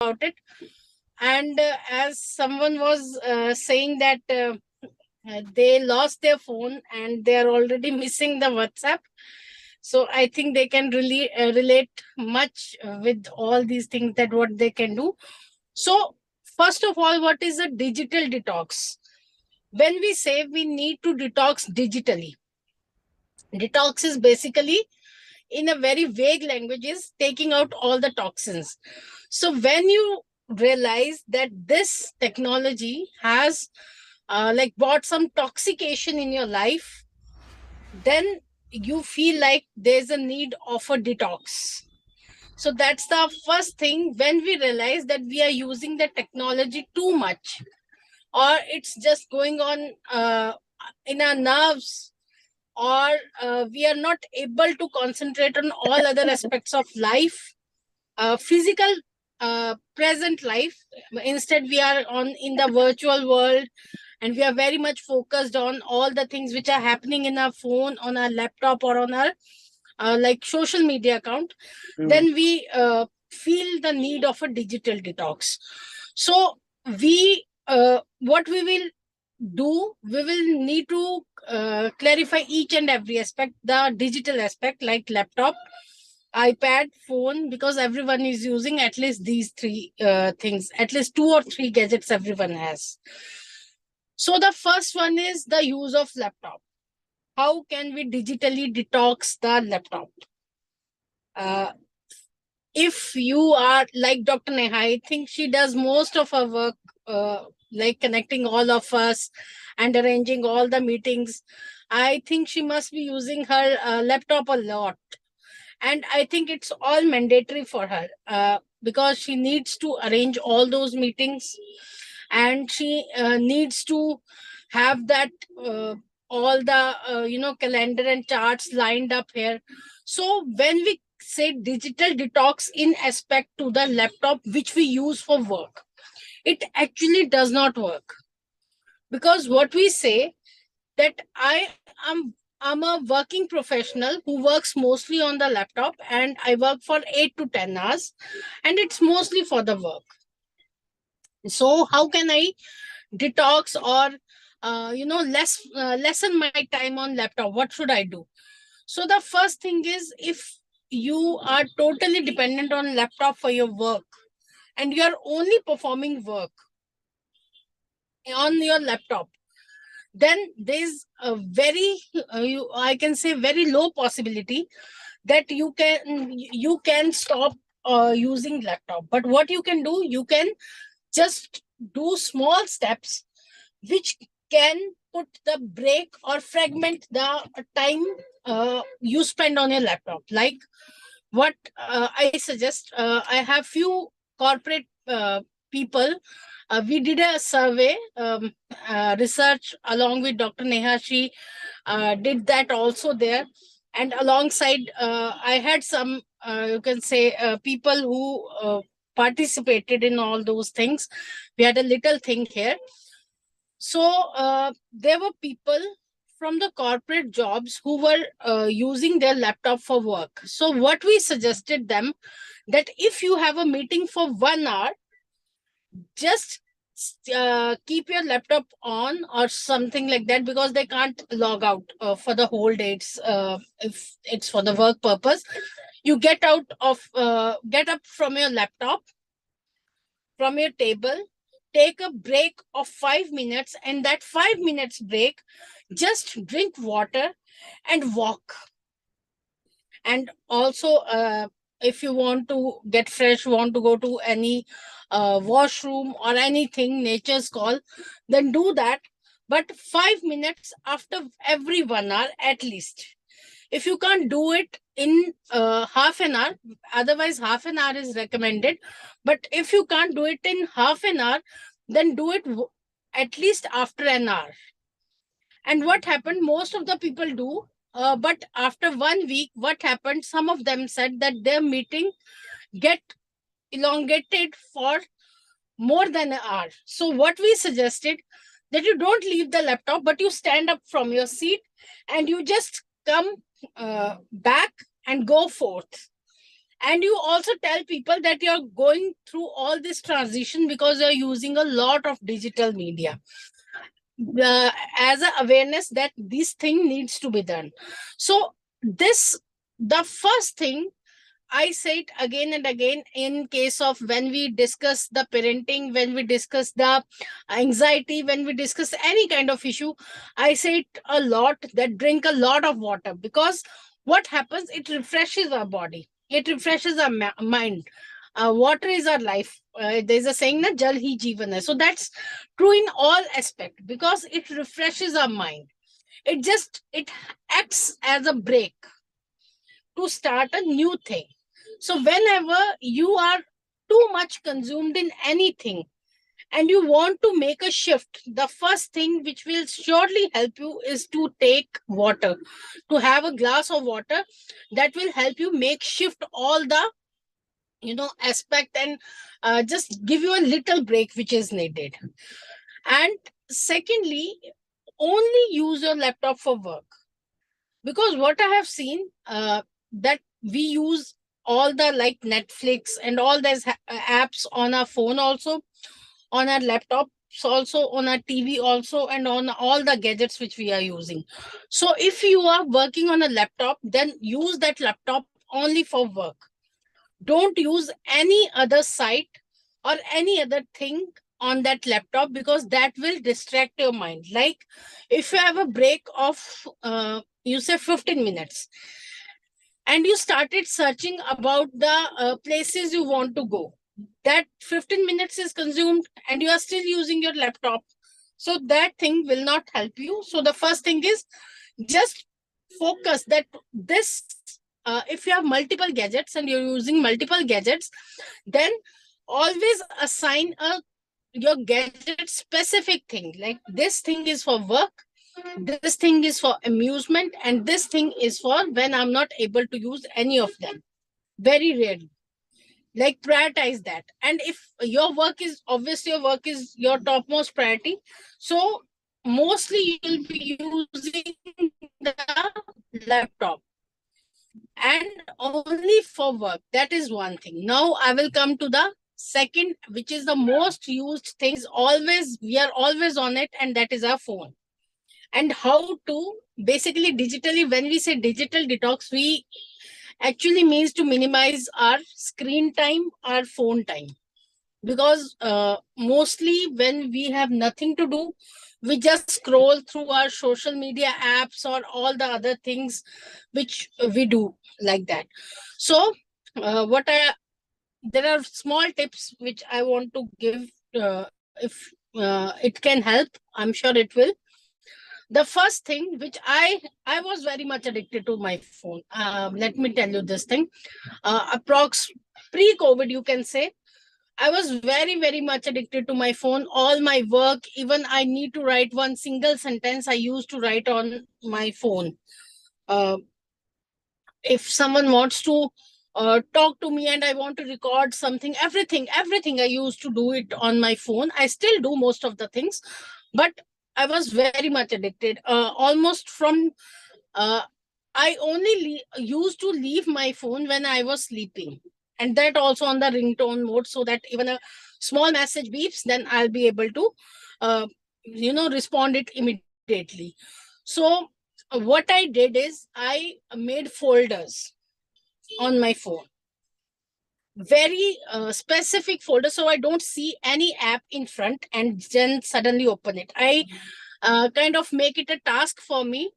about it. And as someone was saying that they lost their phone and they are already missing the WhatsApp. So I think they can really relate much with all these things, that what they can do. So first of all, what is a digital detox? When we say we need to detox digitally, detox is basically, in a very vague language, is taking out all the toxins. So when you realize that this technology has like brought some toxication in your life, then you feel like there's a need of a detox. So that's the first thing. When we realize that we are using the technology too much, or it's just going on in our nerves, or we are not able to concentrate on all other aspects of life, physical present life. Instead, we are on in the virtual world, and we are very much focused on all the things which are happening in our phone, on our laptop, or on our like social media account. Then we feel the need of a digital detox. So we what we will do, we will need to clarify each and every aspect. The digital aspect, like laptop, iPad, phone, because everyone is using at least these three things, at least 2 or 3 gadgets everyone has. So the first one is the use of laptop. How can we digitally detox the laptop? If you are like Dr. Neha, I think she does most of her work, like connecting all of us and arranging all the meetings. I think she must be using her laptop a lot. And I think it's all mandatory for her because she needs to arrange all those meetings, and she needs to have that all the calendar and charts lined up here. So when we say digital detox in aspect to the laptop which we use for work, it actually does not work, because what we say that I'm a working professional who works mostly on the laptop, and I work for 8 to 10 hours, and it's mostly for the work. So how can I detox, or lessen my time on laptop? What should I do? So the first thing is, if you are totally dependent on laptop for your work, and you are only performing work on your laptop, then there's a very I can say very low possibility that you can stop using laptop. But what you can do, you can just do small steps which can put the break or fragment the time you spend on your laptop. Like what I suggest, I have few corporate people. We did a survey, research along with Dr. Neha. She did that also there. And alongside, I had some, you can say, people who participated in all those things. We had a little thing here. So there were people from the corporate jobs who were using their laptop for work. So what we suggested them, that if you have a meeting for 1 hour, just keep your laptop on or something like that, because they can't log out for the whole day. If it's for the work purpose, you get up from your laptop, from your table, take a break of 5 minutes, and that 5 minutes break, just drink water and walk. And also if you want to get fresh, want to go to any washroom or anything, nature's call, then do that. But 5 minutes after every 1 hour at least. If you can't do it in half an hour, otherwise half an hour is recommended. But if you can't do it in half an hour, then do it at least after an hour. And what happened, most of the people do, but after 1 week, what happened, some of them said that their meeting get elongated for more than an hour. So what we suggested, that you don't leave the laptop, but you stand up from your seat and you just come back and go forth. And you also tell people that you're going through all this transition because you're using a lot of digital media, as an awareness that this thing needs to be done. So this, the first thing I say it again and again in case of when we discuss the parenting, when we discuss the anxiety, when we discuss any kind of issue, I say it a lot that drink a lot of water, because what happens, it refreshes our body, it refreshes our mind. Water is our life. There's a saying na jal hi jeevan hai. So that's true in all aspect, because it refreshes our mind. It acts as a break to start a new thing. So whenever you are too much consumed in anything and you want to make a shift, the first thing which will surely help you is to take water, to have a glass of water. That will help you make shift all the aspect, and just give you a little break which is needed. And secondly, only use your laptop for work, because what I have seen, that we use all the like Netflix and all these apps on our phone also, on our laptops also, on our TV also, and on all the gadgets which we are using. So if you are working on a laptop, then use that laptop only for work. Don't use any other site or any other thing on that laptop, because that will distract your mind. Like if you have a break of you say 15 minutes, and you started searching about the places you want to go, that 15 minutes is consumed and you are still using your laptop, so that thing will not help you. So the first thing is just focus that this, if you have multiple gadgets and you're using multiple gadgets, then always assign a your gadget specific thing, like this thing is for work, this thing is for amusement, and this thing is for when I'm not able to use any of them, very rarely. Like prioritize that. And if your work is, obviously your work is your topmost priority, so mostly you'll be using the laptop and only for work. That is one thing. Now I will come to the second, which is the most used thing. Is always, we are always on it, and that is our phone. And how to basically digitally, when we say digital detox, we actually means to minimize our screen time, our phone time. Because mostly when we have nothing to do, we just scroll through our social media apps or all the other things which we do like that. So what I there are small tips which I want to give. If it can help, I'm sure it will. The first thing which I was very much addicted to my phone. Let me tell you this thing. Approx pre-COVID, you can say, I was very, very much addicted to my phone. All my work, even I need to write one single sentence, I used to write on my phone. Uh, if someone wants to talk to me and I want to record something, everything I used to do it on my phone. I still do most of the things, but I was very much addicted. Almost from uh, I only used to leave my phone when I was sleeping, and that also on the ringtone mode, so that even a small message beeps, then I'll be able to, uh, respond it immediately. So what I did is I made folders on my phone, very specific folder, so I don't see any app in front and then suddenly open it. I kind of make it a task for me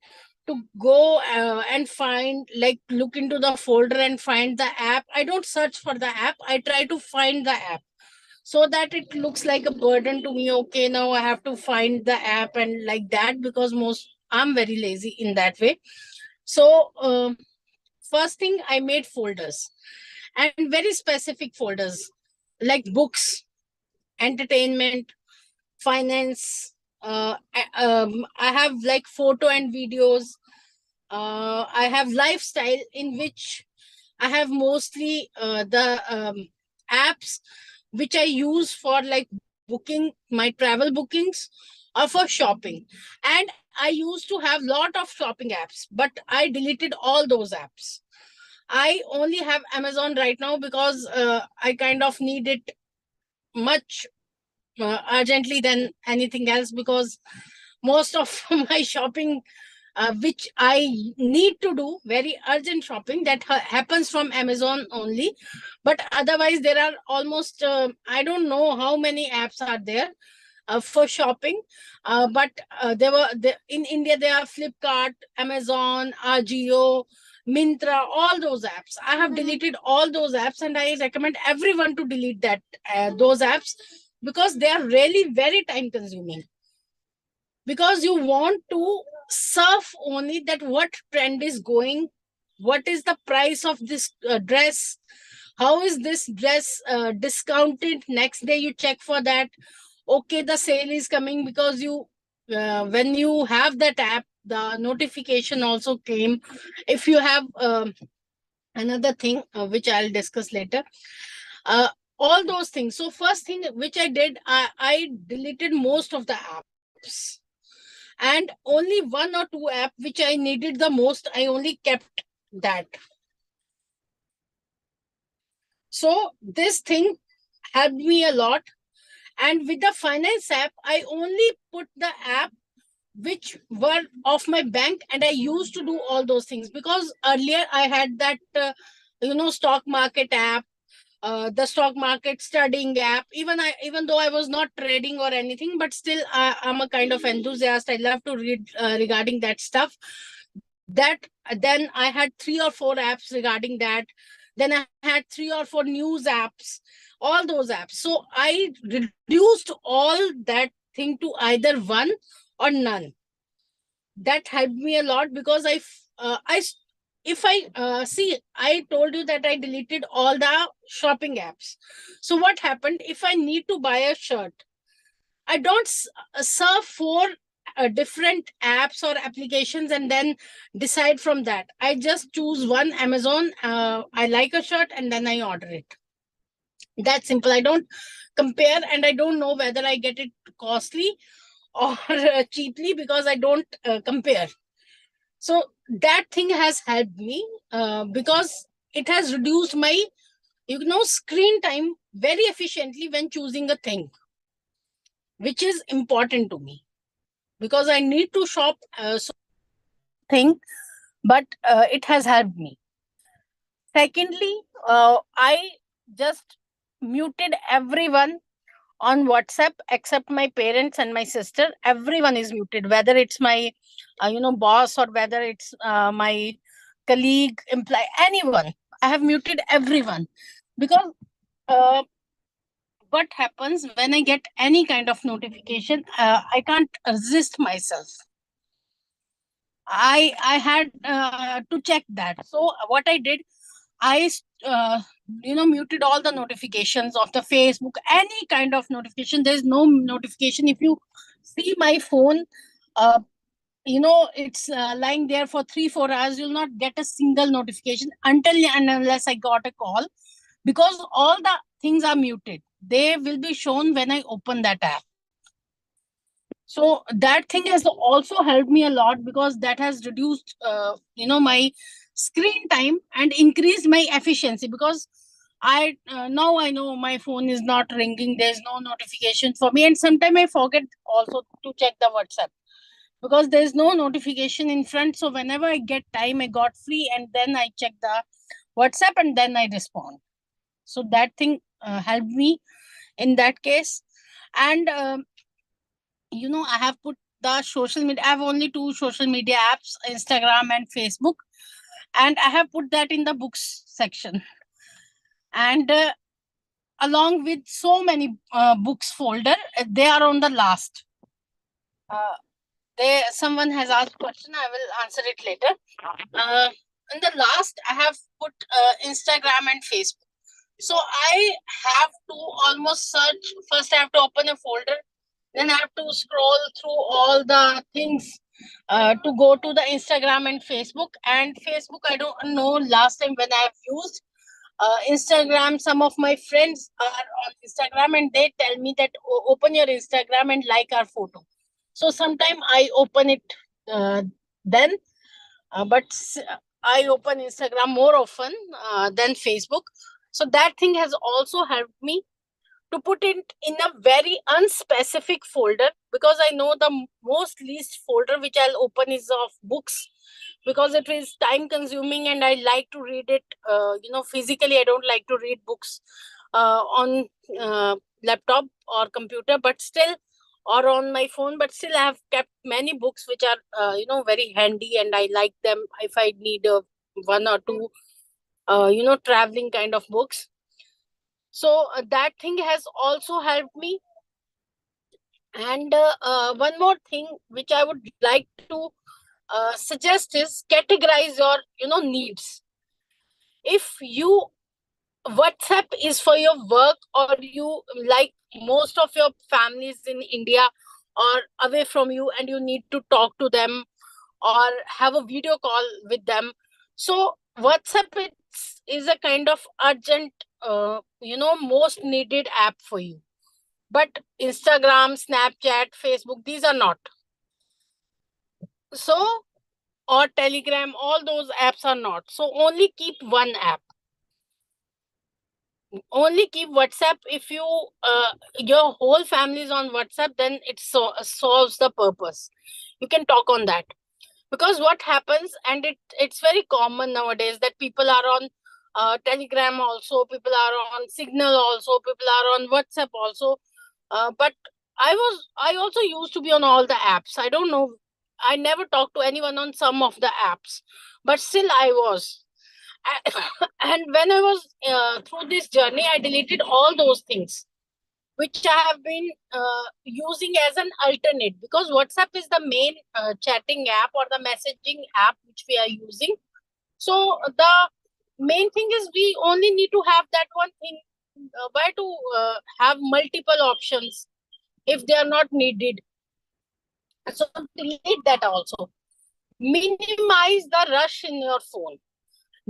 to go and find, like, look into the folder and find the app. I don't search for the app, I try to find the app, so that it looks like a burden to me. Okay, now I have to find the app and like that, because I'm very lazy in that way. So first thing, I made folders, and very specific folders, like books, entertainment, finance. I have like photo and videos. I have lifestyle, in which I have mostly the apps which I use for like booking my travel bookings or for shopping. And I used to have lot of shopping apps, but I deleted all those apps. I only have Amazon right now because I kind of need it much urgently than anything else, because most of my shopping which I need to do, very urgent shopping, that happens from Amazon only. But otherwise, there are almost, I don't know how many apps are there for shopping. But in India, there are Flipkart, Amazon, Ajio, Mintra, all those apps. I have deleted all those apps, and I recommend everyone to delete those apps, because they are really very time consuming. Because you want to surf only that what trend is going, what is the price of this dress, how is this dress discounted, next day you check for that. Okay, the sale is coming, because you when you have that app, the notification also came. If you have another thing which I'll discuss later, uh, all those things. So first thing which I did, I deleted most of the apps, and only one or two app which I needed the most, I only kept that. So this thing helped me a lot. And with the finance app, I only put the app which were of my bank, and I used to do all those things, because earlier I had that stock market app, the stock market studying app. Even though I was not trading or anything, but still I'm a kind of enthusiast. I love to read regarding that stuff. That Then I had 3 or 4 apps regarding that. Then I had 3 or 4 news apps, all those apps. So I reduced all that thing to either one or none. That helped me a lot, because if I see, I told you that I deleted all the shopping apps. So what happened, if I need to buy a shirt, I don't surf for different apps or applications and then decide from that. I just choose one Amazon. I like a shirt and then I order it. That's simple. I don't compare, and I don't know whether I get it costly or cheaply, because I don't compare. So that thing has helped me because it has reduced my screen time very efficiently when choosing a thing which is important to me, because I need to shop thing, but it has helped me. Secondly, I just muted everyone on WhatsApp except my parents and my sister. Everyone is muted, whether it's my boss, or whether it's my colleague, employee, anyone. I have muted everyone, because uh, what happens when I get any kind of notification, I can't resist myself. I had to check that. So what I did, I muted all the notifications of the Facebook, any kind of notification. There's no notification. If you see my phone, uh, it's lying there for 3-4 hours, you'll not get a single notification until and unless I got a call, because all the things are muted. They will be shown when I open that app. So that thing has also helped me a lot, because that has reduced my screen time and increased my efficiency, because I now I know my phone is not ringing, there's no notification for me, and sometimes I forget also to check the WhatsApp, because there's no notification in front. So whenever I get time, I got free, and then I check the WhatsApp and then I respond. So that thing helped me in that case. And I have put the social media. I have only 2 social media apps, Instagram and Facebook, and I have put that in the books section. And along with so many books folder, they are on the last. Someone has asked question. I will answer it later. In the last, I have put Instagram and Facebook. So I have to almost search. First, I have to open a folder. Then I have to scroll through all the things to go to the Instagram and Facebook. And Facebook, I don't know last time when I have used. Instagram, some of my friends are on Instagram and they tell me that open your Instagram and like our photo. So sometimes I open it then, but I open Instagram more often than Facebook. So that thing has also helped me to put it in a very unspecific folder, because I know the most least folder which I'll open is of books, because it is time consuming and I like to read it, physically. I don't like to read books on laptop or computer, but still, or on my phone, but still I have kept many books which are, very handy, and I like them if I need one or two, traveling kind of books. So that thing has also helped me. And one more thing which I would like to suggest is categorize your, needs. If you WhatsApp is for your work, or you, like most of your families in India or away from you, and you need to talk to them or have a video call with them. So WhatsApp is a kind of urgent, most needed app for you. But Instagram, Snapchat, Facebook, these are not. So, or Telegram, all those apps are not. So only keep one app. Only keep WhatsApp. If you your whole family is on WhatsApp, then it solves the purpose. You can talk on that. Because what happens, and it's very common nowadays, that people are on Telegram also, people are on Signal also, people are on WhatsApp also. But I also used to be on all the apps. I don't know, I never talked to anyone on some of the apps, but still I was. And when I was through this journey, I deleted all those things which I have been using as an alternate, because WhatsApp is the main chatting app or the messaging app which we are using. So the main thing is we only need to have that one thing. Why to have multiple options if they are not needed? So delete that also. Minimize the rush in your phone.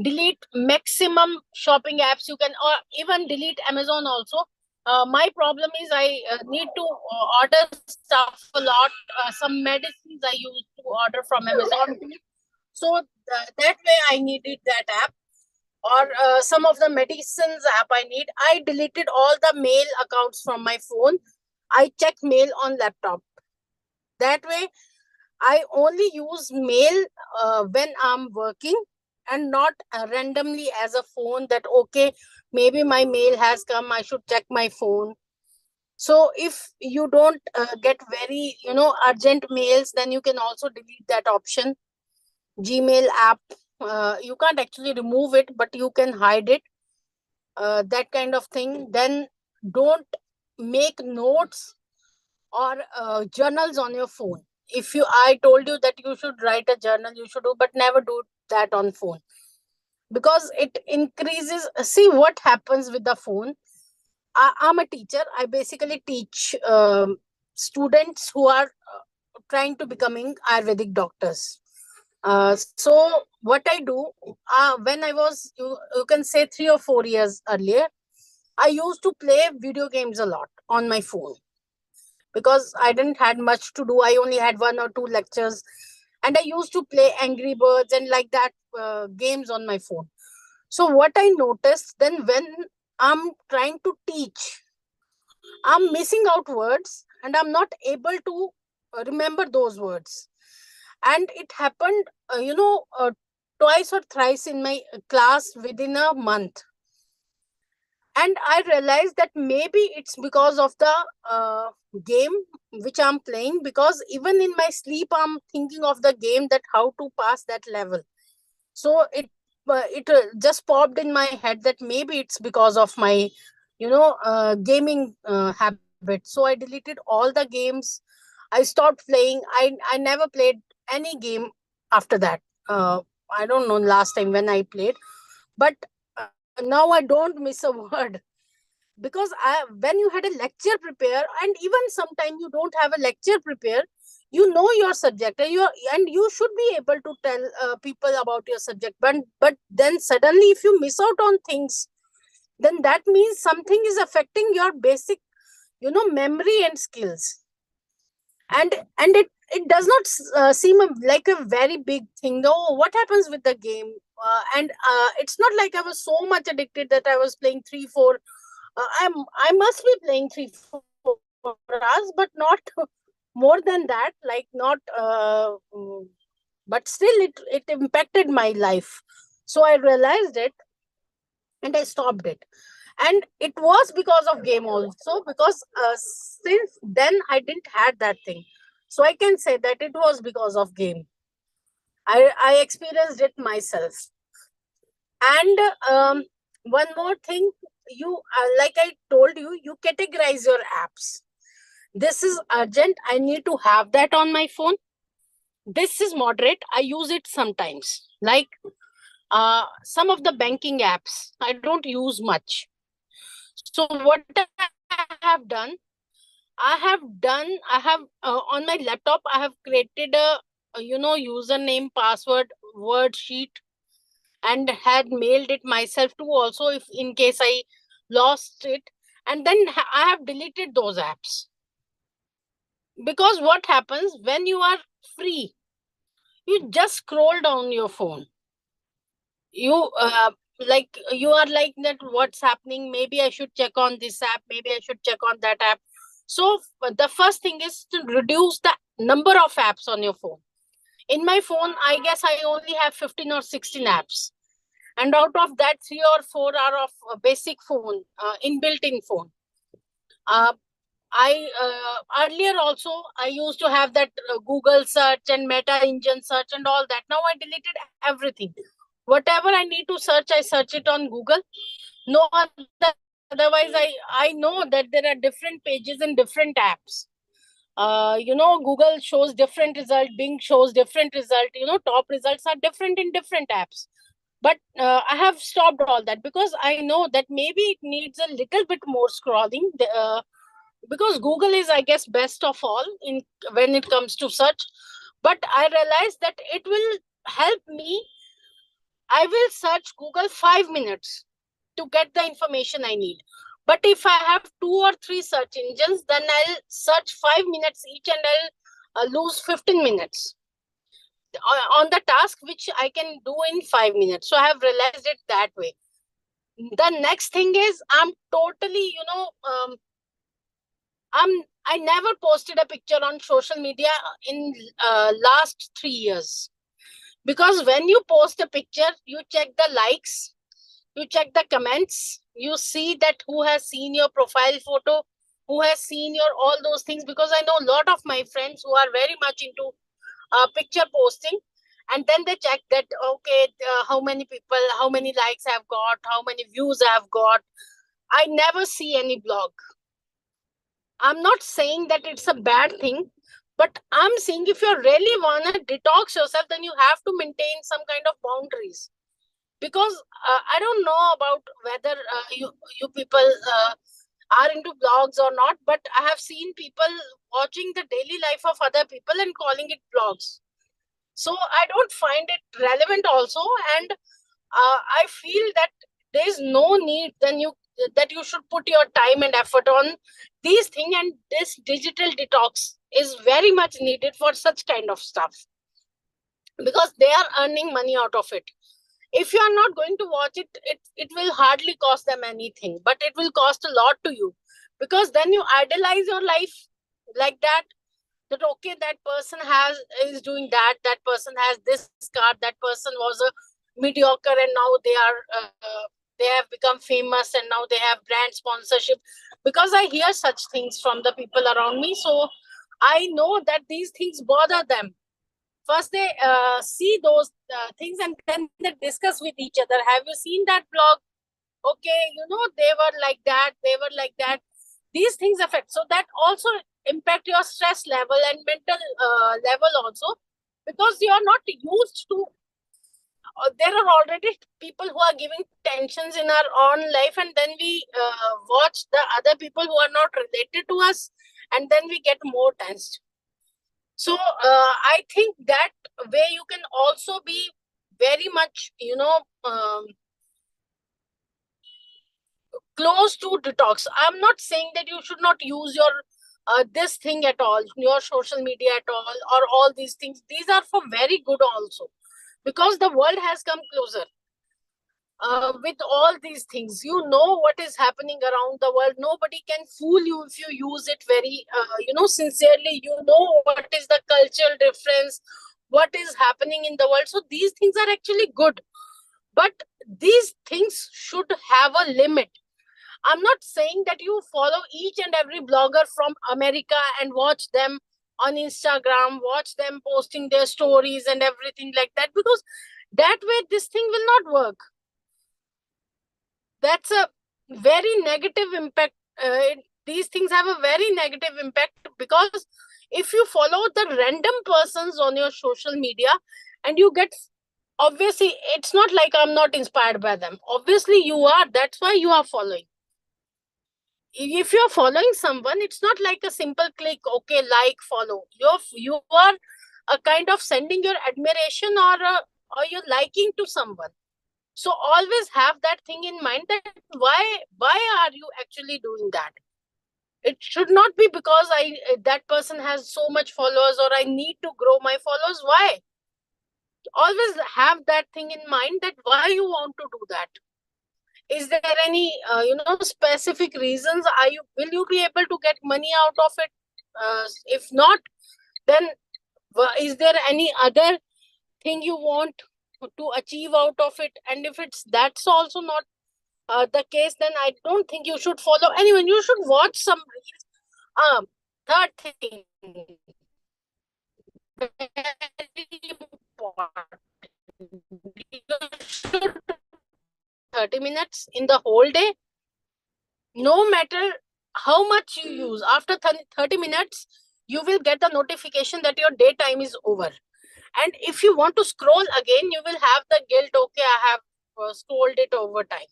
Delete maximum shopping apps you can, or even delete Amazon also. My problem is I need to order stuff a lot. Some medicines I used to order from Amazon too. So that way I needed that app. Or some of the medicines app I need. I deleted all the mail accounts from my phone. I check mail on laptop. That way I only use mail when I'm working, and not randomly as a phone, that okay, maybe my mail has come, I should check my phone. So if you don't get very, urgent mails, then you can also delete that option. Gmail app, you can't actually remove it, but you can hide it, that kind of thing. Then don't make notes or journals on your phone. If I told you that you should write a journal, you should do, but never do that on phone, because it increases. See what happens with the phone. I'm a teacher. I basically teach students who are trying to becoming Ayurvedic doctors. So what I do, when I was, you can say 3 or 4 years earlier, I used to play video games a lot on my phone, because I didn't had much to do. I only had 1 or 2 lectures, and I used to play Angry Birds and like that games on my phone. So what I noticed then, when I'm trying to teach, I'm missing out words and I'm not able to remember those words. And it happened, twice or thrice in my class within a month. And I realized that maybe it's because of the game which I'm playing, because even in my sleep I'm thinking of the game, that how to pass that level. So it just popped in my head that maybe it's because of my gaming habit. So I deleted all the games. I stopped playing. I never played any game after that. I don't know last time when I played, but now I don't miss a word. Because when you had a lecture prepare, and even sometime you don't have a lecture prepare, you know your subject, and you should be able to tell people about your subject. But then suddenly if you miss out on things, then that means something is affecting your basic memory and skills. and it does not seem like a very big thing. No, what happens with the game? And it's not like I was so much addicted that I was playing 3 4. I must be playing 3 4 hours, but not more than that. Like not, but still, it impacted my life. So I realized it, and I stopped it. And it was because of game also, because since then I didn't had that thing. So I can say that it was because of game. I experienced it myself. And one more thing, you like I told you, you categorize your apps. This is urgent, I need to have that on my phone. This is moderate, I use it sometimes. Like some of the banking apps I don't use much. So what I have done, I have on my laptop, I have created a username, password, word sheet, and had mailed it myself too. Also, if in case I lost it, and then I have deleted those apps. Because what happens when you are free, you just scroll down your phone. You like you are like that. What's happening? Maybe I should check on this app. Maybe I should check on that app. So the first thing is to reduce the number of apps on your phone. In my phone, I guess I only have 15 or 16 apps. And out of that, 3 or 4 are of basic phone, inbuilt in phone. Uh, I earlier also I used to have that Google search and Meta engine search and all that. Now I deleted everything. Whatever I need to search, I search it on Google. No other, otherwise I know that there are different pages in different apps. Google shows different result, Bing shows different result. Top results are different in different apps. But I have stopped all that because I know that maybe it needs a little bit more scrolling. Because Google is, I guess, best of all in when it comes to search. But I realized that it will help me. I will search Google 5 minutes to get the information I need. But if I have 2 or 3 search engines, then I'll search 5 minutes each, and I'll lose 15 minutes on the task which I can do in 5 minutes. So I have realized it that way. The next thing is I'm totally, I never posted a picture on social media in last 3 years. Because when you post a picture, you check the likes, you check the comments, you see that who has seen your profile photo, who has seen your all those things. Because I know a lot of my friends who are very much into picture posting, and then they check that, okay, how many people, how many likes I've got, how many views I've got. I never see any blog. I'm not saying that it's a bad thing, but I'm saying if you really want to detox yourself, then you have to maintain some kind of boundaries. Because I don't know about whether you people are into blogs or not, but I have seen people watching the daily life of other people and calling it blogs. So I don't find it relevant also, and I feel that there is no need then that you should put your time and effort on these things, and this digital detox is very much needed for such kind of stuff, because they are earning money out of it. If you are not going to watch it, it will hardly cost them anything, but it will cost a lot to you, because then you idolize your life like that okay, that person is doing that person has this car, that person was a mediocre, and now they have become famous, and now they have brand sponsorship. Because I hear such things from the people around me, so I know that these things bother them. First they see those things, and then they discuss with each other, have you seen that blog? Okay, they were like that, they were like that. These things affect, so that also impact your stress level and mental level also, because you are not used to there are already people who are giving tensions in our own life, and then we watch the other people who are not related to us, and then we get more tensed. So I think that way you can also be very much close to detox. I'm not saying that you should not use your this thing at all, your social media at all, or all these things. These are for very good also, because the world has come closer. With all these things, you know what is happening around the world. Nobody can fool you if you use it very, sincerely. You know what is the cultural difference, what is happening in the world. So these things are actually good, but these things should have a limit. I'm not saying that you follow each and every blogger from America and watch them on Instagram, watch them posting their stories and everything like that, because that way this thing will not work. That's a very negative impact. These things have a very negative impact, because if you follow the random persons on your social media and you get, obviously it's not like I'm not inspired by them. Obviously you are. That's why you are following. If you're following someone, it's not like a simple click, okay, like, follow. You are a kind of sending your admiration, or you're liking to someone. So always have that thing in mind, that why are you actually doing that? It should not be because that person has so much followers, or I need to grow my followers. Why? Always have that thing in mind, that why you want to do that. Is there any specific reasons? Will you be able to get money out of it? If not, then is there any other thing you want to achieve out of it? And if that's also not the case, then I don't think you should follow anyone. You should watch some reels. Third thing, very important, you should 30 minutes in the whole day. No matter how much you use, after 30 minutes, you will get the notification that your daytime is over. And if you want to scroll again, you will have the guilt, okay, I have scrolled it over time.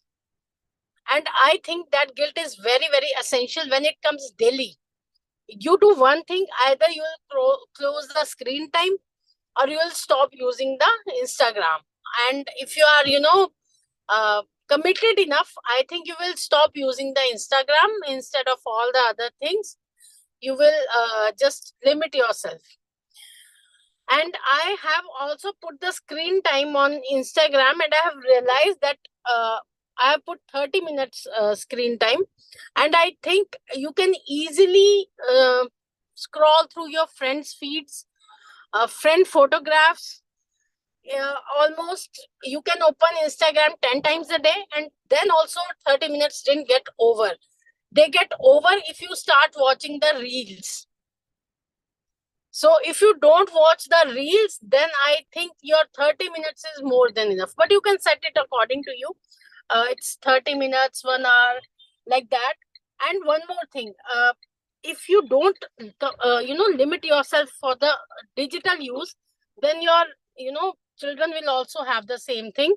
And I think that guilt is very, very essential when it comes daily. You do one thing, either you will close the screen time, or you will stop using the Instagram. And if you are, committed enough, I think you will stop using the Instagram instead of all the other things. You will just limit yourself. And I have also put the screen time on Instagram, and I have realized that I have put 30 minutes screen time. And I think you can easily scroll through your friends' feeds, friend photographs. Almost you can open Instagram 10 times a day, and then also 30 minutes didn't get over. They get over if you start watching the reels. So if you don't watch the reels, then I think your 30 minutes is more than enough. But you can set it according to you. It's 30 minutes, 1 hour, like that. And one more thing, if you don't, limit yourself for the digital use, then your, children will also have the same thing,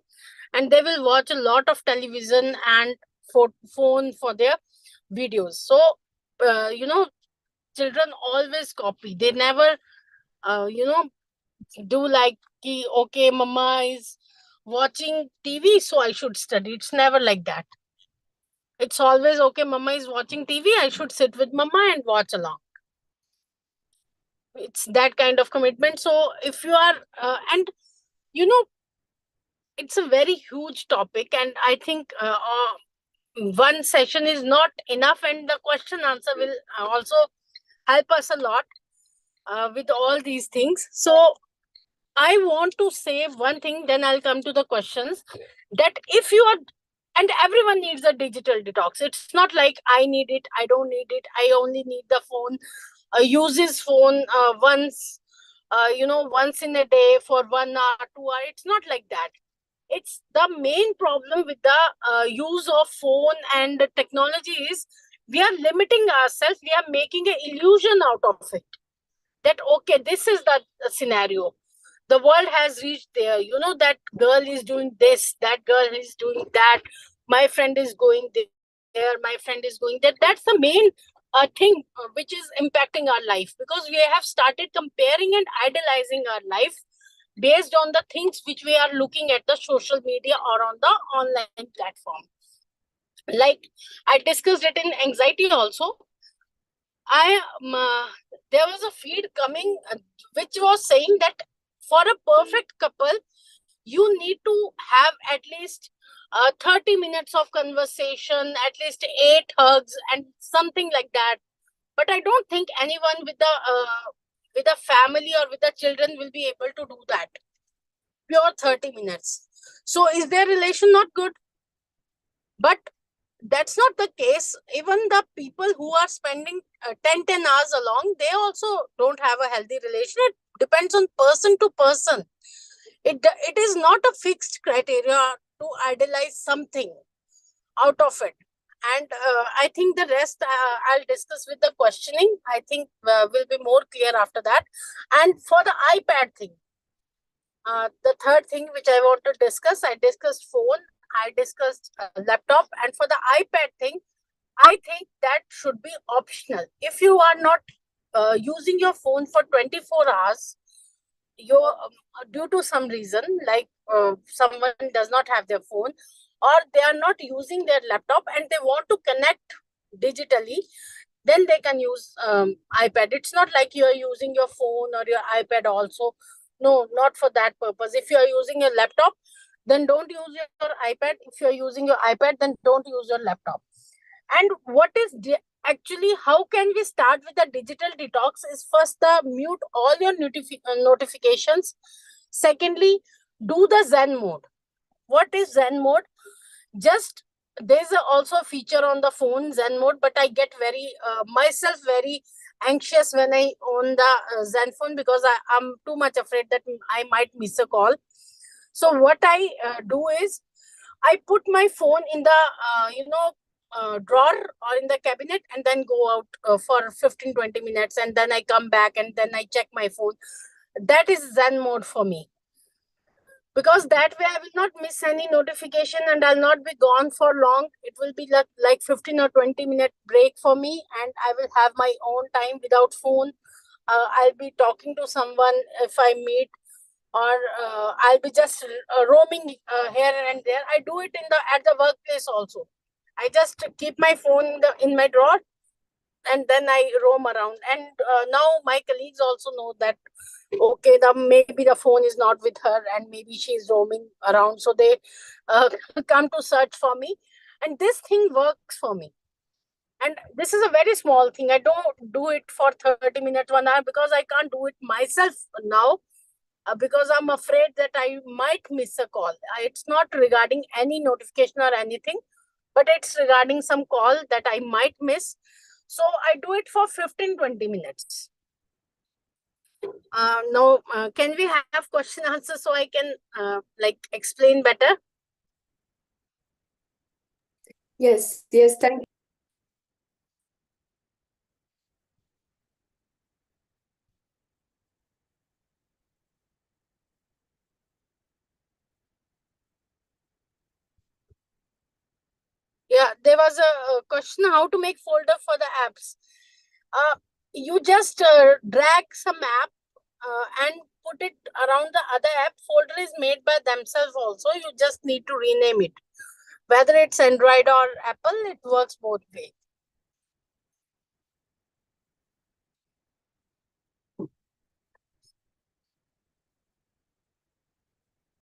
and they will watch a lot of television and phone for their videos. So, children always copy. They never, do like, okay, mama is watching TV, so I should study. It's never like that. It's always, okay, mama is watching TV, I should sit with mama and watch along. It's that kind of commitment. So if you are, and it's a very huge topic, and I think one session is not enough, and the question answer will also help us a lot with all these things. So I want to say one thing, then I'll come to the questions. That if you are, and everyone needs a digital detox. It's not like I need it, I don't need it, I only need the phone. Use his phone once, once in a day for 1 hour, 2 hours. It's not like that. It's the main problem with the use of phone and technology is we are limiting ourselves. We are making an illusion out of it. That, okay, this is the scenario. The world has reached there. That girl is doing this, that girl is doing that. My friend is going there, my friend is going there. That's the main thing which is impacting our life, because we have started comparing and idolizing our life based on the things which we are looking at the social media or on the online platform. Like I discussed it in anxiety also. there was a feed coming which was saying that for a perfect couple, you need to have at least 30 minutes of conversation, at least 8 hugs, and something like that. But I don't think anyone with a family or with the children will be able to do that. Pure 30 minutes. So is their relation not good? But that's not the case. Even the people who are spending 10 hours along, they also don't have a healthy relation. It depends on person to person. It is not a fixed criteria to idealize something out of it. And I think the rest I'll discuss with the questioning. I think will be more clear after that. And for the iPad thing, the third thing which I want to discuss, I discussed phone, I discussed laptop, and for the iPad thing, I think that should be optional. If you are not using your phone for 24 hours, you due to some reason, like someone does not have their phone, or they are not using their laptop and they want to connect digitally, then they can use iPad. It's not like you are using your phone or your iPad also. No, not for that purpose. If you are using your laptop, then don't use your iPad. If you are using your iPad, then don't use your laptop. And what is actually, how can we start with the digital detox is first the mute all your notifications. Secondly, do the Zen mode. What is Zen mode? Just there's also a feature on the phone, Zen mode, but I get very myself very anxious when I own the Zen phone, because I'm too much afraid that I might miss a call. So what I do is I put my phone in the drawer or in the cabinet, and then go out for 15-20 minutes, and then I come back and then I check my phone. That is Zen mode for me, because that way I will not miss any notification and I'll not be gone for long. It will be like 15 or 20-minute break for me, and I will have my own time without phone. I'll be talking to someone if I meet, or I'll be just roaming here and there. I do it at the workplace also. I just keep my phone in my drawer, and then I roam around. And now my colleagues also know that, okay, maybe the phone is not with her and maybe she's roaming around. So they come to search for me. And this thing works for me. And this is a very small thing. I don't do it for 30 minutes, 1 hour, because I can't do it myself now. Because I'm afraid that I might miss a call. It's not regarding any notification or anything, but it's regarding some call that I might miss. So I do it for 15-20 minutes. Now, can we have question answer so I can explain better? Yes, thank you. Yeah, there was a question how to make folder for the apps. You just drag some app and put it around the other app. Folder is made by themselves also. You just need to rename it. Whether it's Android or Apple, it works both ways.